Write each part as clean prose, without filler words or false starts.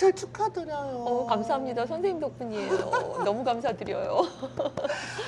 낙찰 축하드려요. 감사합니다. 선생님 덕분이에요. 너무 감사드려요.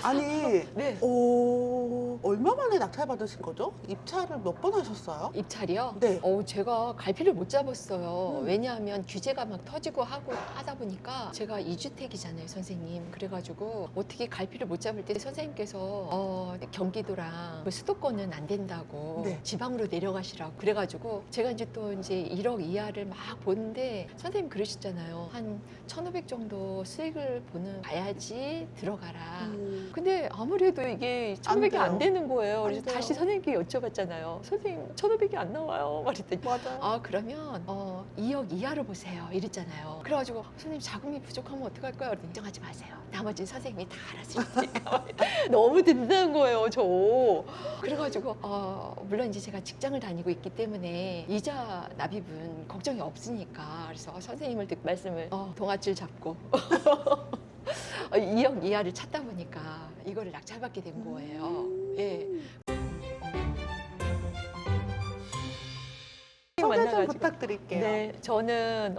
아니, 네. 얼마 만에 낙찰 받으신 거죠? 입찰을 몇 번 하셨어요? 입찰이요? 네. 제가 갈피를 못 잡았어요. 음. 왜냐하면 규제가 막 터지고 하다 보니까 제가 2주택이잖아요, 선생님. 그래가지고 어떻게 갈피를 못 잡을 때 선생님께서 경기도랑 그 수도권은 안 된다고 네. 지방으로 내려가시라고 그래가지고 제가 이제 또 이제 1억 이하를 막 보는데 선생님 그러셨잖아요. 한 1,500 정도 수익을 봐야지 들어가라. 근데 아무래도 이게 1,500이 안 돼요. 되는 거예요. 그래서 안 돼요. 다시 선생님께 여쭤봤잖아요. 선생님 1,500이 안 나와요. 말했더니 맞아요. 그러면 2억 이하로 보세요. 이랬잖아요. 그래가지고 선생님 자금이 부족하면 어떡할까요? 그랬더니 걱정하지 마세요. 나머지는 선생님이 다 알아서 테니까. 너무 든든한 거예요, 저. 그래가지고 물론 이제 제가 직장을 다니고 있기 때문에 이자 납입은 걱정이 없으니까 그래서 선생님을 말씀을 동아줄 잡고 2억 이하를 찾다 보니까 이거를 낙찰받게 된 거예요. 예. 소개 좀 만나가지고. 부탁드릴게요. 네, 저는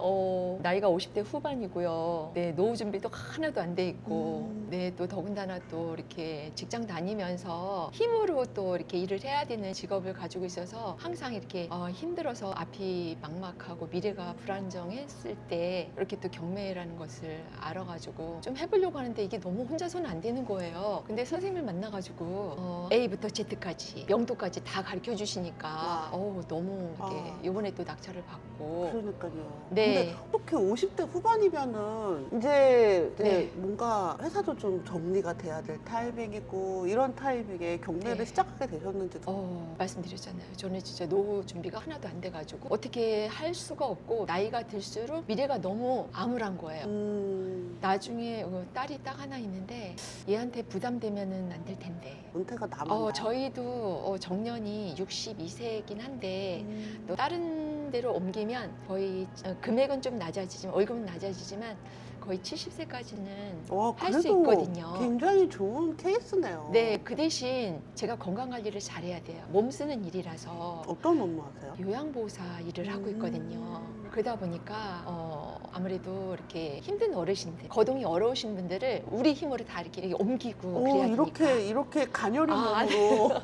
나이가 50대 후반이고요. 네, 노후 준비도 하나도 안 돼 있고, 네, 또 더군다나 또 이렇게 직장 다니면서 힘으로 또 이렇게 일을 해야 되는 직업을 가지고 있어서 항상 이렇게 힘들어서 앞이 막막하고 미래가 불안정했을 때 이렇게 또 경매라는 것을 알아가지고 좀 해보려고 하는데 이게 너무 혼자서는 안 되는 거예요. 근데 선생님을 만나가지고 A부터 Z까지 명도까지 다 가르쳐 주시니까 너무 이렇게 이번에 또 낙찰을 받고. 그러니까요. 네. 근데 어떻게 50대 후반이면은 이제 네. 뭔가 회사도 좀 정리가 돼야 될 타이밍이고 이런 타이밍에 경매를 네. 시작하게 되셨는지도. 말씀드렸잖아요. 저는 진짜 노후 준비가 하나도 안 돼가지고 어떻게 할 수가 없고 나이가 들수록 미래가 너무 암울한 거예요. 나중에 딸이 딱 하나 있는데 얘한테 부담되면은 안 될 텐데. 은퇴가 남았나요? 저희도 정년이 62세이긴 한데 또 다른 데로 옮기면 거의 금액은 좀 낮아지지만 월급은 낮아지지만 거의 70세까지는 할 수 그래도 있거든요. 굉장히 좋은 케이스네요. 네, 그 대신 제가 건강 관리를 잘해야 돼요. 몸 쓰는 일이라서 어떤 업무 하세요? 요양보호사 일을 하고 있거든요. 그러다 보니까 아무래도 이렇게 힘든 어르신들, 거동이 어려우신 분들을 우리 힘으로 다 이렇게 옮기고 그래야 되니까. 이렇게 가녀린 네. 몸으로.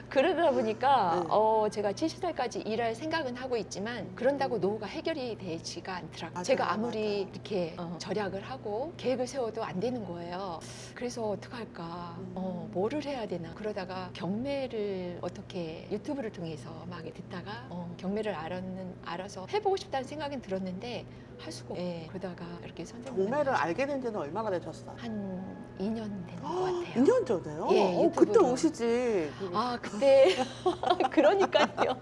그러다 보니까 네. 제가 70살까지 일할 생각은 하고 있지만 그런다고 노후가 해결이 되지가 않더라고요. 맞아요, 제가 아무리 맞아요. 이렇게 절약을 하고 계획을 세워도 안 되는 거예요. 그래서 어떡할까? 뭐를 해야 되나? 그러다가 경매를 어떻게 유튜브를 통해서 막 듣다가 경매를 알아서 해보고 싶다는 생각은 들었는데 할 수가 없어요. 예, 그러다가 이렇게 선생님 경매를 알게 된 지는 얼마나 되셨어요? 한 2년 되는 것 같아요. 2년 전에요? 예, 그때 유튜브로. 오시지. 그때 그러니까요.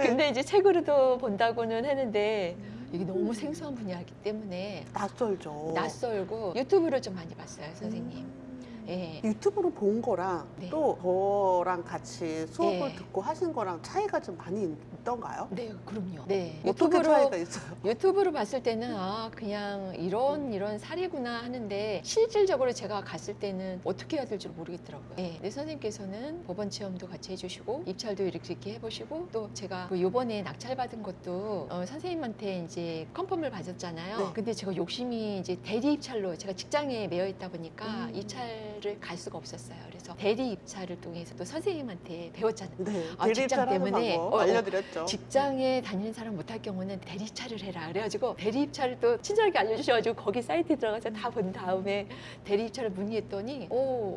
근데 이제 책으로도 본다고는 했는데 이게 너무 생소한 분야이기 때문에 낯설죠. 낯설고 유튜브로 좀 많이 봤어요, 선생님. 예. 유튜브로 본 거랑 네. 또 저랑 같이 수업을 네. 듣고 하신 거랑 차이가 좀 많이 있던가요? 네, 그럼요. 네. 어떻게 차이가 있어요? 유튜브로 봤을 때는 그냥 이런 사례구나 하는데 실질적으로 제가 갔을 때는 어떻게 해야 될지 모르겠더라고요. 네. 내 선생님께서는 법원 체험도 같이 해주시고 입찰도 이렇게 해보시고 또 제가 요번에 낙찰 받은 것도 선생님한테 이제 컨펌을 받았잖아요. 네. 근데 제가 욕심이 이제 대리 입찰로 제가 직장에 매여 있다 보니까 입찰을 갈 수가 없었어요. 그래서 대리 입찰을 통해서 또 선생님한테 배웠잖아요. 네, 직장 때문에 알려드렸죠. 직장에 다니는 사람 못할 경우는 대리 입찰을 해라. 그래가지고 대리 입찰을 또 친절하게 알려주셔가지고 거기 사이트에 들어가서 다 본 다음에 대리 입찰을 문의했더니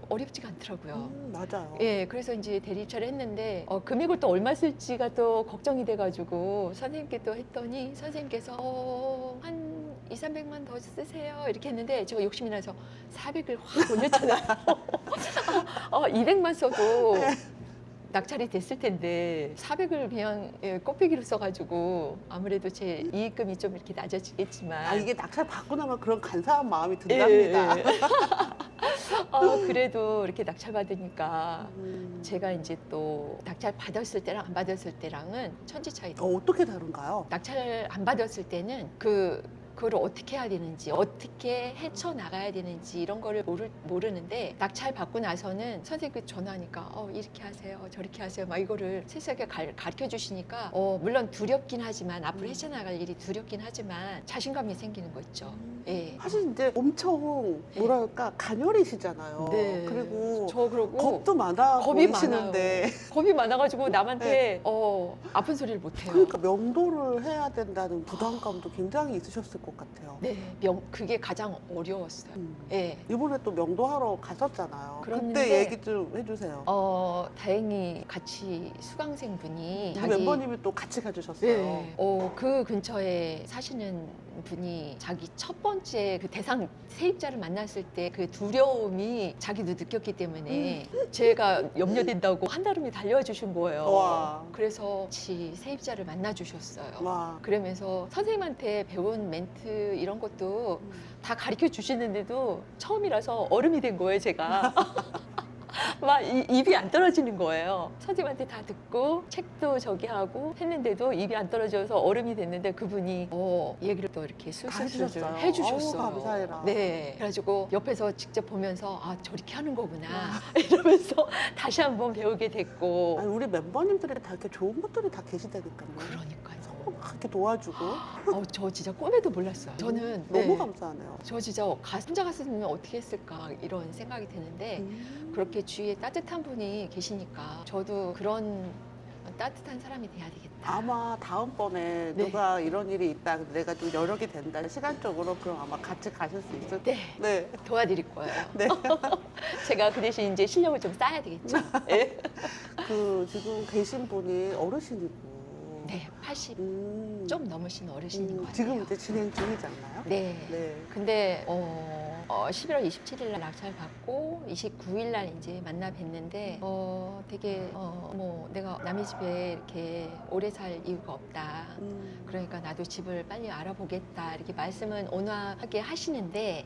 어렵지가 않더라고요. 맞아요. 예, 그래서 이제 대리 입찰을 했는데 금액을 또 얼마 쓸지가 또 걱정이 돼가지고 선생님께 또 했더니 선생님께서 한 200~300만 더 쓰세요 이렇게 했는데 제가 욕심이 나서 400을 확 올렸잖아요. 200만 써도 낙찰이 됐을 텐데 400을 그냥 꼽배기로 써가지고 아무래도 제 이익금이 좀 이렇게 낮아지겠지만 이게 낙찰 받고 나면 그런 간사한 마음이 든답니다. 그래도 이렇게 낙찰 받으니까 제가 이제 또 낙찰 받았을 때랑 안 받았을 때랑은 천지 차이다. 어떻게 다른가요? 낙찰 안 받았을 때는 그걸 어떻게 해야 되는지, 어떻게 헤쳐나가야 되는지 이런 거를 모르는데 낙찰 받고 나서는 선생님께 전화하니까 이렇게 하세요, 저렇게 하세요 막 이거를 세세하게 가르쳐 주시니까 물론 두렵긴 하지만 앞으로 헤쳐나갈 일이 두렵긴 하지만 자신감이 생기는 거 있죠. 예. 사실 이제 엄청 뭐랄까 가녀리시잖아요. 네. 그리고 저 그러고 겁도 많아 겁이 보이시는데 겁이 많아가지고 남한테 아픈 소리를 못 해요. 그러니까 명도를 해야 된다는 부담감도 굉장히 있으셨을 것 같아요. 네, 그게 가장 어려웠어요. 예. 이번에 또 명도하러 가셨잖아요. 그런데 그때 얘기 좀 해주세요. 다행히 같이 수강생 분이 우리 멤버님이 또 같이 가주셨어요. 네. 그 근처에 사시는 분이 자기 첫 번째 그 대상 세입자를 만났을 때 그 두려움이 자기도 느꼈기 때문에 제가 염려된다고 한달음이 달려와 주신 거예요. 와. 그래서 같이 세입자를 만나 주셨어요. 와. 그러면서 선생님한테 배운 멘트 이런 것도 다 가르쳐 주시는데도 처음이라서 얼음이 된 거예요, 제가. 막 입이 안 떨어지는 거예요. 선생님한테 다 듣고 책도 저기 하고 했는데도 입이 안 떨어져서 얼음이 됐는데 그분이 얘기를 또 이렇게 술술술 해주셨어요. 해주셨어요. 어우, 감사해라. 네. 그래가지고 옆에서 직접 보면서 저렇게 하는 거구나 이러면서 다시 한번 배우게 됐고. 아니, 우리 멤버님들이 다 이렇게 좋은 분들이 다 계시다니까요. 그러니까요. 막 이렇게 도와주고 저 진짜 꿈에도 몰랐어요. 저는 너무 감사하네요. 저 진짜 혼자 갔으면 어떻게 했을까 이런 생각이 드는데 그렇게 주위에 따뜻한 분이 계시니까 저도 그런 따뜻한 사람이 돼야 되겠다. 아마 다음번에 네. 누가 이런 일이 있다, 내가 좀 여력이 된다, 시간적으로 그럼 아마 같이 가실 수 있을 네. 네. 도와드릴 거예요. 네. 제가 그 대신 이제 실력을 좀 쌓아야 되겠죠. 네. 그 지금 계신 분이 어르신이고. 네, 80 좀 넘으신 어르신인 것 같아요. 지금 이제 진행 중이지 않나요? 네. 네. 근데 11월 27일 날 낙찰 받고 29일 날 이제 만나 뵀는데 되게 뭐 내가 남의 집에 이렇게 오래 살 이유가 없다. 그러니까 나도 집을 빨리 알아보겠다 이렇게 말씀은 온화하게 하시는데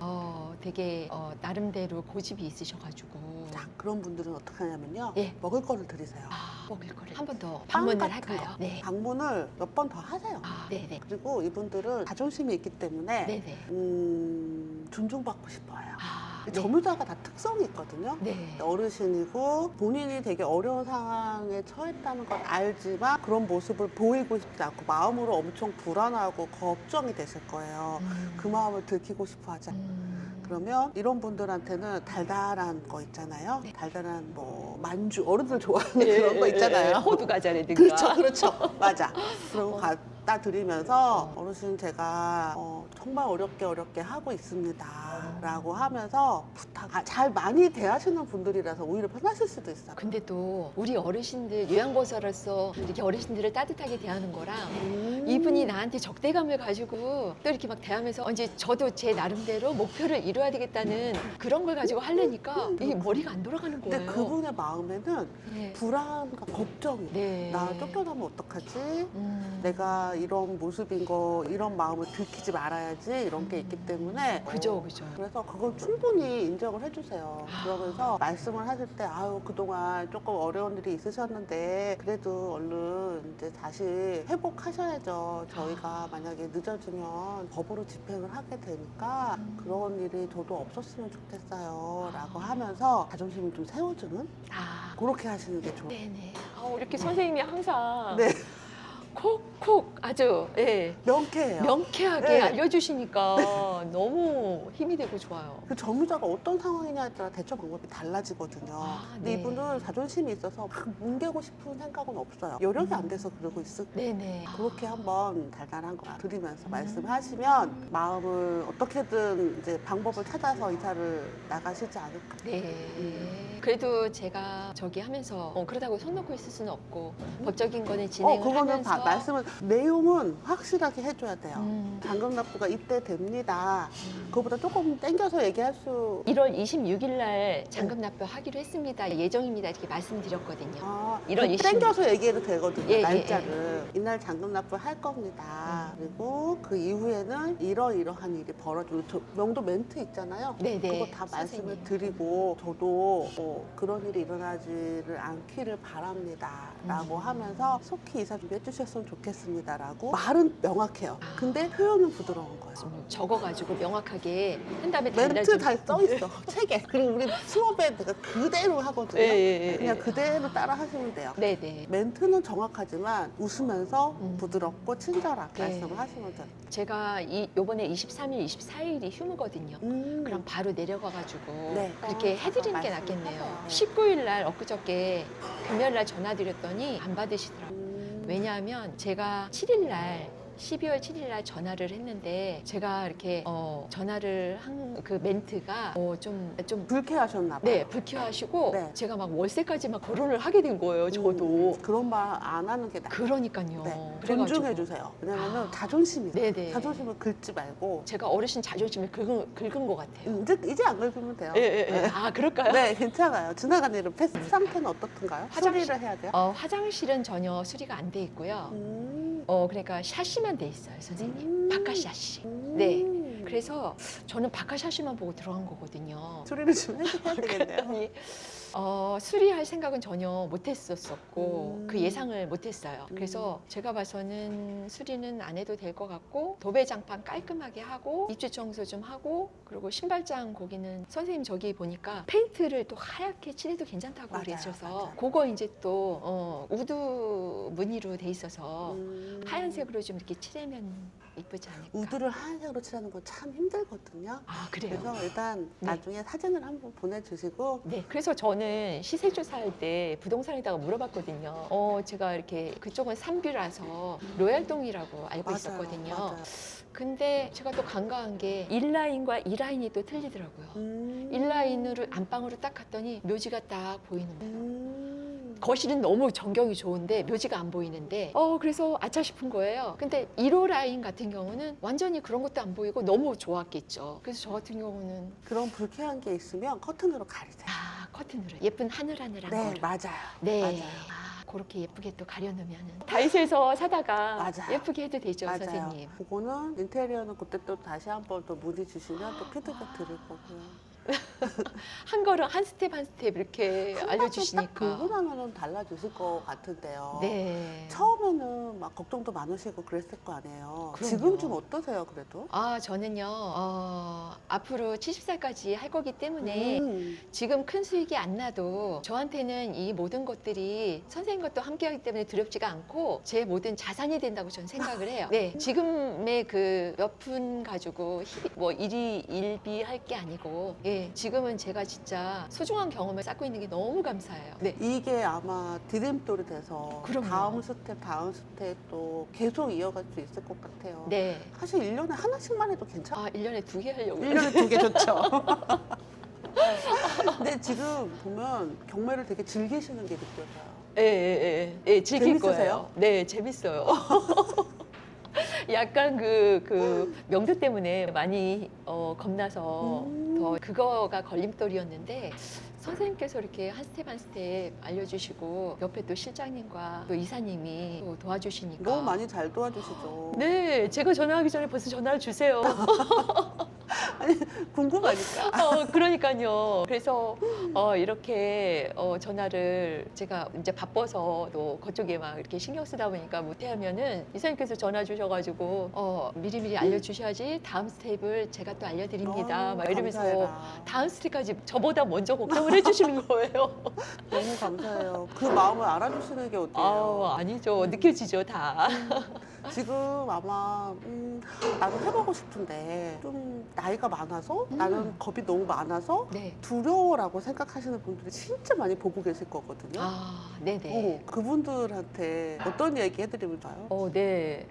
되게 나름대로 고집이 있으셔가지고. 자, 그런 분들은 어떻게 하냐면요. 예. 먹을 거를 드리세요. 먹을 거를 한 번 더 빵 방문을 같은 할까요? 거. 네. 방문을 몇 번 더 하세요. 네네. 그리고 이분들은 자존심이 있기 때문에 네네. 존중받고 싶어요. 네. 점유자가 다 특성이 있거든요. 네. 어르신이고 본인이 되게 어려운 상황에 처했다는 걸 알지만 그런 모습을 보이고 싶지 않고 마음으로 엄청 불안하고 걱정이 되실 거예요. 그 마음을 들키고 싶어 하지 않아요. 그러면 이런 분들한테는 달달한 거 있잖아요. 네. 달달한 뭐 만주, 어른들 좋아하는 그런 거 있잖아요. 호두 과자라든가. 그렇죠, 그렇죠. 맞아. 그런 거 갖다 드리면서 어르신 제가 정말 어렵게 하고 있습니다. 라고 하면서 잘 많이 대하시는 분들이라서 오히려 편하실 수도 있어요. 근데 또 우리 어르신들 요양보살로서 이렇게 어르신들을 따뜻하게 대하는 거랑 이분이 나한테 적대감을 가지고 또 이렇게 막 대하면서 이제 저도 제 나름대로 목표를 이뤄야 되겠다는 그런 걸 가지고 하려니까 이게 머리가 안 돌아가는 거예요. 근데 그분의 마음에는 네. 불안과 걱정이 네. 나 쫓겨나면 어떡하지? 내가 이런 모습인 거, 이런 마음을 들키지 말아야지 이런 게 있기 때문에 그죠. 그래서 그걸 충분히 인정을 해주세요. 그러면서 말씀을 하실 때 아유 그동안 조금 어려운 일이 있으셨는데 그래도 얼른 이제 다시 회복하셔야죠. 저희가 만약에 늦어지면 법으로 집행을 하게 되니까 그런 일이 저도 없었으면 좋겠어요 라고 하면서 자존심을 좀 세워주는 그렇게 하시는 게 좋아요. 네네. 이렇게 선생님이 항상 네. 콕콕 아주 명쾌해요. 명쾌하게 네. 알려주시니까 너무 힘이 되고 좋아요. 그 점유자가 어떤 상황이냐에 따라 대처 방법이 달라지거든요. 근데 네. 이분은 자존심이 있어서 막 뭉개고 싶은 생각은 없어요. 여력이 안 돼서 그러고 있을 거예요. 네네. 그렇게 한번 달달한 거 드리면서 말씀하시면 마음을 어떻게든 이제 방법을 찾아서 이사를 나가시지 않을까. 네. 그래도 제가 저기 하면서 그러다고 손 놓고 있을 수는 없고 법적인 거는 진행을 그거는 하면서 말씀은 내용은 확실하게 해줘야 돼요. 잔금 납부가 이때 됩니다. 그거보다 조금 땡겨서 얘기할 수. 1월 26일 날 잔금 납부하기로 했습니다. 예정입니다. 이렇게 말씀드렸거든요. 1월 그 26일. 땡겨서 얘기해도 되거든요. 예, 날짜를. 이날 잔금 납부 할 겁니다. 그리고 그 이후에는 이러이러한 일이 벌어지고 명도 멘트 있잖아요. 네네. 그거 다 선생님. 말씀을 드리고 저도 그런 일이 일어나지를 않기를 바랍니다. 라고 하면서 속히 이사 준비해 주셨으면 해주셨으면 좋겠습니다라고 말은 명확해요. 근데 표현은 부드러운 거예요. 좀 적어가지고 명확하게 한 다음에 멘트 달달좀- 다 써있어 책에. 그리고 우리 수업에 내가 그대로 하거든요. 예, 예, 예, 그냥 예. 그대로 따라 하시면 돼요. 네네. 멘트는 정확하지만 웃으면서 음. 부드럽고 친절하게 네. 말씀을 하시면 돼요. 제가 요번에 23일, 24일이 휴무거든요. 그럼 바로 내려가가지고 네. 그렇게 해드리는 게 말씀을 낫겠네요. 하세요. 19일 19일 날 엊그저께 금요일 날 전화드렸더니 안 받으시더라고요. 왜냐하면 제가 7일 날 12월 7일 날 전화를 했는데 제가 이렇게 전화를 한 그 멘트가 좀 불쾌하셨나 봐요. 네, 불쾌하시고 네. 제가 막 월세까지 막 거론을 하게 된 거예요. 저도. 그런 말 안 하는 게 나아요. 그러니까요. 네. 그래가지고. 존중해 주세요. 왜냐면은 자존심이에요. 네네. 자존심을 긁지 말고 제가 어르신 자존심을 긁은 것 같아요. 이제 안 긁으면 돼요. 예, 예, 예. 아, 그럴까요? 네, 괜찮아요. 지나간 일은 패스. 상태는 어떻든가요? 화장실- 수리를 해야 돼요? 화장실은 전혀 수리가 안 돼 있고요. 그러니까 샤시만 돼 있어요, 선생님. 바깥 샤시. 네. 그래서 저는 바깥 샤시만 보고 들어간 거거든요. 수리를 좀 해야 되겠네요. 그랬더니 수리할 생각은 전혀 못했었고 그 음. 예상을 못했어요. 그래서 제가 봐서는 수리는 안 해도 될 것 같고 도배장판 깔끔하게 하고 입주 청소 좀 하고 그리고 신발장 거기는 선생님 저기 보니까 페인트를 또 하얗게 칠해도 괜찮다고 맞아요, 그러셔서 맞아요. 그거 이제 또 우드 무늬로 돼 있어서 하얀색으로 좀 이렇게 칠하면 이쁘지 않을까. 우드를 하얀색으로 칠하는 건 참 힘들거든요. 아 그래요? 그래서 일단 네. 나중에 사진을 한번 보내주시고 네, 그래서 저는 시세 조사할 때 부동산에다가 물어봤거든요. 제가 이렇게 그쪽은 삼뷰라서 로얄동이라고 알고 있었거든요. 맞아요. 근데 제가 또 간과한 게 1라인과 2라인이 또 틀리더라고요. 1라인으로 안방으로 딱 갔더니 묘지가 딱 보이는 거예요. 거실은 너무 전경이 좋은데 묘지가 안 보이는데 그래서 아차 싶은 거예요. 근데 1호 라인 같은 경우는 완전히 그런 것도 안 보이고 너무 좋았겠죠. 그래서 저 같은 경우는 그런 불쾌한 게 있으면 커튼으로 가리세요. 커튼으로 예쁜 하늘하늘한 네, 거를. 맞아요. 네. 맞아요. 그렇게 예쁘게 또 가려놓으면은 다이소에서 사다가 맞아요. 예쁘게 해도 되죠, 맞아요. 선생님. 그거는 인테리어는 그때 또 다시 한번 또 문의 주시면 또 피드백 드릴 거고요. 한 걸음 한 스텝 한 스텝 이렇게 딱 알려주시니까. 긁고 나면은 달라지실 것 같은데요. 네. 처음에는 막 걱정도 많으시고 그랬을 거 아니에요. 그럼요. 지금 좀 어떠세요, 그래도? 저는요, 앞으로 70살까지 할 거기 때문에 음. 지금 큰 수익이 안 나도 저한테는 이 모든 것들이 선생님과 또 함께하기 때문에 두렵지가 않고 제 모든 자산이 된다고 저는 생각을 해요. 네, 지금의 그 몇 푼 가지고 뭐 일비할 게 아니고, 예, 지금은 제가 진짜 소중한 경험을 쌓고 있는 게 너무 감사해요. 네. 이게 아마 디딤돌이 돼서 그럼요. 다음 스텝 또 계속 이어갈 수 있을 것 같아요. 네. 사실 1년에 하나씩만 해도 괜찮아요. 1년에 2개 하려고. 1년에 2개 좋죠. 근데 지금 보면 경매를 되게 즐기시는 게 느껴져요. 예, 즐길 재밌으세요? 거예요. 네, 재밌어요. 약간 그 명도 때문에 많이 겁나서 더 그거가 걸림돌이었는데 선생님께서 이렇게 한 스텝 한 스텝 알려주시고 옆에 또 실장님과 또 이사님이 또 도와주시니까 너무 많이 잘 도와주시죠. 네, 제가 전화하기 전에 벌써 전화를 주세요. 궁금하니까. 그러니까요. 그래서 이렇게 전화를 제가 이제 바빠서 또 그쪽에 막 이렇게 신경 쓰다 보니까 못해 하면은 이사님께서 전화 주셔가지고 미리미리 알려주셔야지 다음 스텝을 제가 또 알려드립니다. 막 이러면서 감사해라. 다음 스텝까지 저보다 먼저 걱정을 해주시는 거예요. 너무 감사해요. 그 마음을 알아주시는 게 어때요? 아니죠. 느껴지죠, 다. 지금 아마 나도 해보고 싶은데 좀 나이가 많아서 나는 겁이 너무 많아서 네. 두려워라고 생각하시는 분들이 진짜 많이 보고 계실 거거든요. 네네. 그분들한테 어떤 얘기 해드리면 좋아요? 네.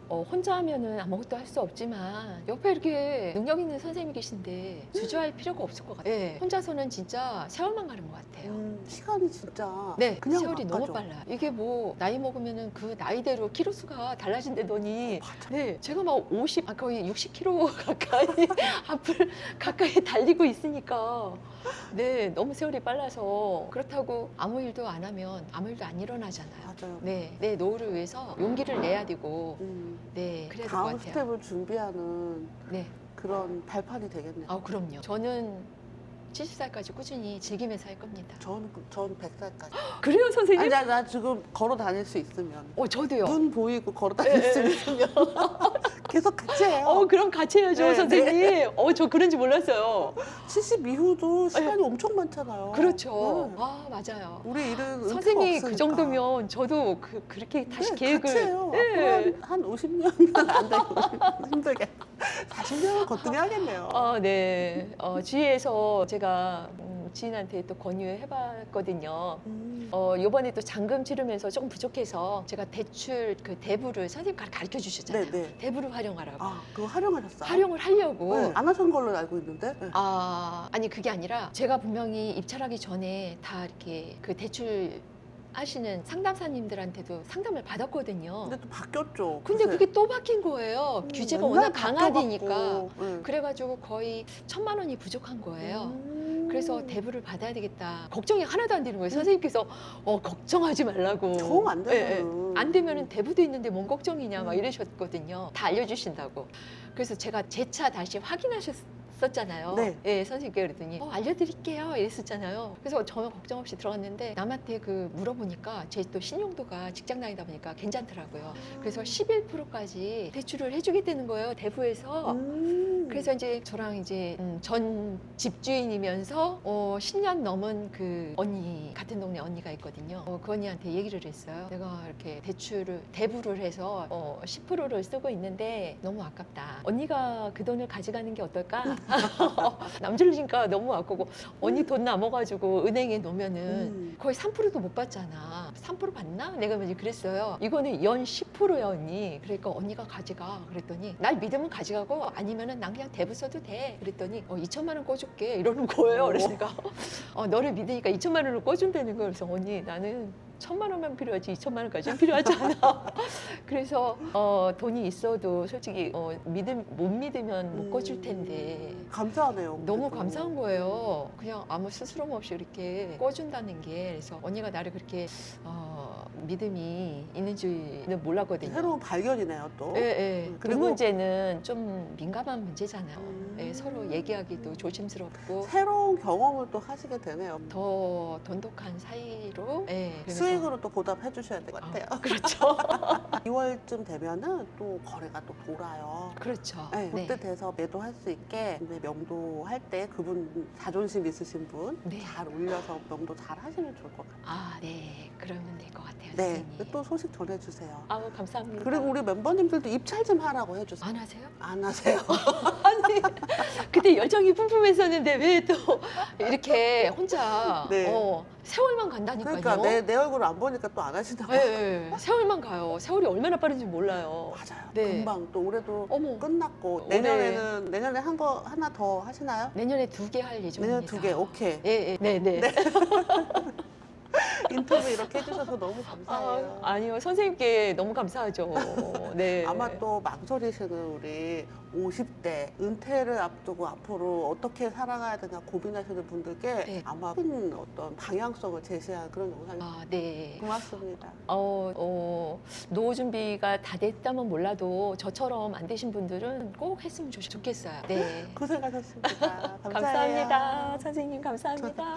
혼자 하면은 아무것도 할 수 없지만 옆에 이렇게 능력 있는 선생님이 계신데 주저할 필요가 없을 것 같아요. 네. 혼자서는 진짜 세월만 가는 것 같아요. 시간이 진짜 네, 그냥 세월이 막 너무 가죠. 빨라. 이게 뭐 나이 먹으면은 그 나이대로 키로수가 달라진다더니, 맞아. 네, 제가 막 50, 거의 60km 가까이 앞을 가까이 달리고 있으니까, 네, 너무 세월이 빨라서 그렇다고 아무 일도 안 하면 아무 일도 안 일어나잖아요. 맞아요. 네, 내 노후를 위해서 용기를 내야 되고, 네, 그래야 될 것 다음 같아요. 스텝을 준비하는 네, 그런 발판이 되겠네요. 그럼요. 저는 70살까지 꾸준히 즐기면서 할 겁니다. 전 100살까지. 그래요, 선생님? 아니, 나 지금 걸어 다닐 수 있으면. 저도요. 눈 보이고 걸어 다닐 수 있으면. 계속 같이 해요. 그럼 같이 해야죠, 네, 선생님. 저 그런지 몰랐어요. 70 이후도 시간이 엄청 많잖아요. 그렇죠. 네. 맞아요. 우리 일은 은퇴가 선생님이 없으니까. 그 정도면 저도 그렇게 다시 네, 계획을. 같이 해요. 네. 앞으로 한 50년은 안 되고 힘들게 40년은 거뜬히 하겠네요. 네. 주위에서 제가 지인한테 또 권유해봤거든요. 요번에 또 잔금 치르면서 조금 부족해서 제가 대출 그 대부를 선생님 가르쳐 주셨잖아요. 네. 대부를 활용하라고. 그거 활용하셨어요? 활용을 하려고. 네, 안 하신 걸로 알고 있는데. 네. 아니 그게 아니라 제가 분명히 입찰하기 전에 다 이렇게 그 대출 하시는 상담사님들한테도 상담을 받았거든요. 근데 또 바뀌었죠. 근데 그새. 그게 또 바뀐 거예요. 규제가 맨날 워낙 강화되니까. 바뀌어갖고. 네. 그래가지고 거의 1,000만 원이 부족한 거예요. 그래서 음. 대부를 받아야 되겠다. 걱정이 하나도 안 되는 거예요. 선생님께서 걱정하지 말라고. 정 안 되면은. 예, 예. 안 되면은 대부도 있는데 뭔 걱정이냐 막 음. 이러셨거든요. 다 알려주신다고. 그래서 제가 재차 다시 확인하셨었잖아요. 네. 예, 선생님께 그랬더니 알려드릴게요 이랬었잖아요. 그래서 전혀 걱정 없이 들어갔는데 남한테 그 물어보니까 제 또 신용도가 직장 다니다 보니까 괜찮더라고요. 그래서 11%까지 대출을 해주겠다는 거예요. 대부에서. 그래서 이제 저랑 이제 전 집주인이면서 10년 넘은 그 언니, 같은 동네 언니가 있거든요. 그 언니한테 얘기를 했어요. 내가 이렇게 대부를 해서 10%를 쓰고 있는데 너무 아깝다. 언니가 그 돈을 가져가는 게 어떨까? 남줄리니까 너무 아깝고 언니 돈 남아가지고 은행에 놓으면은 거의 3%도 못 받잖아. 3% 받나? 내가 이제 그랬어요. 이거는 연 10%야 언니. 그러니까 언니가 가져가. 그랬더니 날 믿으면 가져가고 아니면은 난 그냥 대부 써도 돼. 그랬더니 2천만 원 꿔줄게 이러는 거예요. 그래서 내가 너를 믿으니까 2천만 원을 꿔준다는 거예요. 그래서 언니 나는 1,000만 원만 필요하지 2천만 원까지는 필요하지 않아. 그래서 돈이 있어도 솔직히 못 믿으면 못 꿔줄 텐데 감사하네요. 너무 그래도. 감사한 거예요. 그냥 아무 스스럼 없이 이렇게 꿔준다는 게. 그래서 언니가 나를 그렇게 믿음이 있는지는 몰랐거든요. 새로운 발견이네요 또. 예, 예. 그 그리고- 문제는 좀 민감한 문제잖아요. 음. 예, 서로 얘기하기도 조심스럽고 새로운 경험을 또 하시게 되네요. 더 돈독한 사이로 그래서- 수익으로 또 보답해 주셔야 될 것 같아요. 그렇죠. 2월쯤 되면은 또 거래가 또 돌아요. 그렇죠. 네, 네. 그때 돼서 매도할 수 있게 근데 명도할 때 그분 자존심 있으신 분 네. 잘 올려서 명도 잘 하시면 좋을 것 같아요. 네. 그러면 될 것 같아요, 네, 선생님. 또 소식 전해주세요. 감사합니다. 그리고 우리 멤버님들도 입찰 좀 하라고 해주세요. 안 하세요? 안 하세요? 아니, 그때 열정이 뿜뿜했었는데 왜 또 이렇게 혼자 네. 세월만 간다니까요. 그러니까 내 얼굴을 안 보니까 또 안 하시나 예, 봐요. 예. 세월만 가요. 세월이 얼마나 빠른지 몰라요. 맞아요. 네. 금방 또 올해도 어머. 끝났고 올해- 내년에 한 거 하나 더 하시나요? 내년에 2개 할 예정입니다. 내년 2개 오케이. 예, 예. 네. 인터뷰 이렇게 해주셔서 너무 감사해요. 아니요, 선생님께 너무 감사하죠. 네. 아마 또 망설이시는 우리 50대 은퇴를 앞두고 앞으로 어떻게 살아가야 되나 고민하시는 분들께 네. 아마 큰 어떤 방향성을 제시한 그런 영상이 네. 고맙습니다. 노후 준비가 다 됐다면 몰라도 저처럼 안 되신 분들은 꼭 했으면 좋겠어요. 네. 고생하셨습니다. 감사해요. 감사합니다. 선생님 감사합니다.